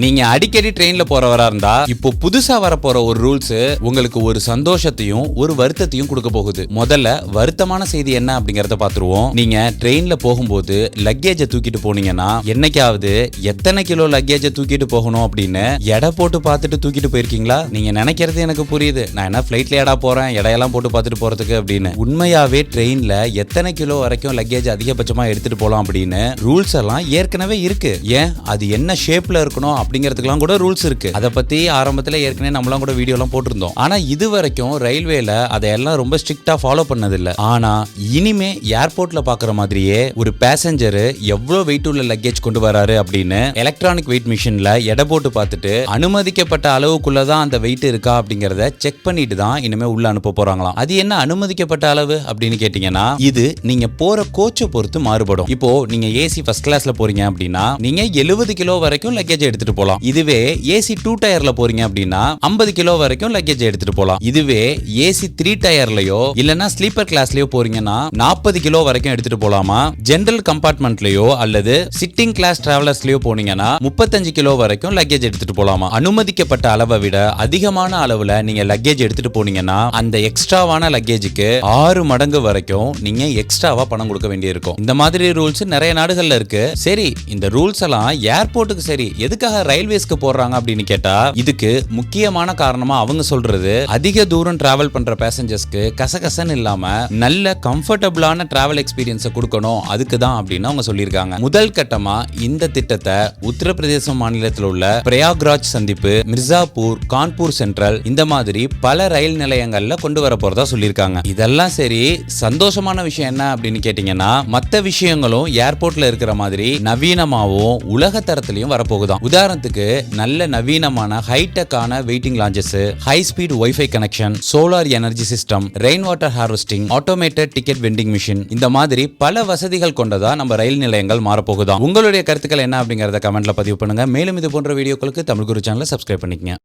நீங்க அடிக்கடி ட்ரெயின்ல போறவரா இருந்தா இப்போ புதுசா வர போற ஒரு ரூல்ஸ் உங்களுக்கு ஒரு சந்தோஷத்தையும் ஒரு வருத்தத்தையும் கொடுக்க போகுது. முதல்ல வருத்தமான செய்தி என்ன அப்படிங்கறத பாத்துருவோம். நீங்க ட்ரெயின்ல போகும்போது லக்கேஜை தூக்கிட்டு போனீங்கன்னா என்னைக்காவது எத்தனை கிலோ லக்கேஜை தூக்கிட்டு போகணும் அப்படின்னு எடை போட்டு பார்த்துட்டு தூக்கிட்டு போயிருக்கீங்களா? நீங்க நினைக்கிறது எனக்கு புரியுது. நான் என்ன பிளைட்ல எடா போறேன், எடையெல்லாம் போட்டு பார்த்துட்டு போறதுக்கு அப்படின்னு. உண்மையாவே ட்ரெயின்ல எத்தனை கிலோ வரைக்கும் லக்கேஜ் அதிகபட்சமா எடுத்துட்டு போலாம் அப்படின்னு ரூல்ஸ் எல்லாம் ஏற்கனவே இருக்கு. ஏன் அது என்ன ஷேப்ல இருக்கணும் அப்படிங்கிறதுக்கெல்லாம் கூட ரூல்ஸ் இருக்கு. அதை பத்தி ஆரம்பத்துல ஏற்கனவே நம்மளாம் கூட வீடியோ எல்லாம் போட்டிருந்தோம். ஆனா இது வரைக்கும் ரயில்வேல அதையெல்லாம் ரொம்ப ஸ்ட்ரிக்டா ஃபாலோ பண்ணதில்லை. ஆனா இனிமே ஏர்போர்ட்ல பாக்குற மாதிரியே ஒரு பேசஞ்சர் எவ்வளவு வெயிட் உள்ள லக்கேஜ் கொண்டு வராரு அப்படின்னு எலக்ட்ரானிக் வெயிட் மிஷின்ல எடை போட்டு பார்த்துட்டு அனுமதிக்கப்பட்ட அளவுக்குள்ளதான் அந்த வெயிட் இருக்கா அப்படிங்கறத செக் பண்ணிட்டு தான் இனிமே உள்ள அனுப்ப போறாங்களாம். அது என்ன அனுமதிக்கப்பட்ட அளவு அப்படின்னு கேட்டீங்கன்னா இது நீங்க போற கோச்சை பொறுத்து மாறுபடும். இப்போ நீங்க ஏசி ஃபர்ஸ்ட் கிளாஸ்ல போறீங்க அப்படின்னா நீங்க 70 கிலோ வரைக்கும் லக்கேஜ் எடுத்துட்டு போலாம். இதுவே ஏசி 2 டயர்ல போறீங்க அப்படின்னா 50 கிலோ வரைக்கும் லக்கேஜ் எடுத்துட்டு போலாம். இதுவே ஏசி 3 டயர்லயோ இல்லனா ஸ்லீப்பர் கிளாஸ்லயோ போறீங்கன்னா 40 கிலோ வரைக்கும் எடுத்துட்டு போலாமா. ஜெனரல் கம்பார்ட்மெண்ட்லயோ அல்லது சிட்டிங் கிளாஸ் டிராவலர்ஸ்லயோ போனீங்கன்னா 35 கிலோ வரைக்கும் லக்கேஜ் எடுத்துட்டு போலாமா. அனுமதிக்கப்பட்ட அளவை விட அதிகமான அளவுல நீங்க லக்கேஜ் எடுத்துட்டு போனீங்கன்னா அந்த எக்ஸ்ட்ராவான லக்கேஜுக்கு 6 மடங்கு வரைக்கும் நீங்க எக்ஸ்ட்ராவா பணம் கொடுக்க வேண்டியிருக்கும். இந்த மாதிரி ரூல்ஸ் நிறைய நாடுகள்ல இருக்கு. சரி, இந்த ரூல்ஸ் எல்லாம் ஏர்போர்ட்டுக்கு சரி, எதுக்காக ரயில்வேஸ்க்கு போடுறாங்க அப்படின்னு கேட்டா இதுக்கு முக்கியமான காரணமா அவங்க சொல்றது அதிக தூரம் டிராவல் பண்ற பேசஞ்சர்ஸ்க்கு கசகசன்னு இல்லாம நல்ல கம்ஃபர்டபிளான டிராவல் எக்ஸ்பீரியன்ஸை கொடுக்கணும், அதுக்கு தான் அப்படின்னு அவங்க சொல்லியிருக்காங்க. முதல் கட்டமா இந்த திட்டத்தை உத்தரப்பிரதேச மாநிலத்தில் உள்ள பிரயாக்ராஜ் சந்திப்பு, மிர்சாப்பூர், கான்பூர் சென்ட்ரல் இந்த மாதிரி பல ரயில் நிலையங்கள்ல கொண்டு வர போறதா சொல்லியிருக்காங்க. இதெல்லாம் சரி, சந்தோஷமான விஷயம் என்ன அப்படின்னு கேட்டீங்கன்னா மற்ற விஷயங்களும் ஏர்போர்ட்ல இருக்கிற மாதிரி நவீனமாவும் உலக தரத்திலையும் வரப்போகுதாம். உதாரணத்துக்கு நல்ல நவீனமான ஹைடெக்கான waiting lounges, high speed wifi connection, solar energy system, rain water harvesting, automated ticket vending machine இந்த மாதிரி பல வசதிகள் கொண்டதா நம்ம ரயில் நிலையங்கள் மாறப்போகுதாம். உங்களுடைய கருத்துக்கள் என்ன அப்படிங்கறத கமெண்ட்ல பதிவு பண்ணுங்க. மேலும் இது போன்ற வீடியோக்களுக்கு தமிழ் குரு சேனலை சப்ஸ்கிரைப் பண்ணிக்கங்க.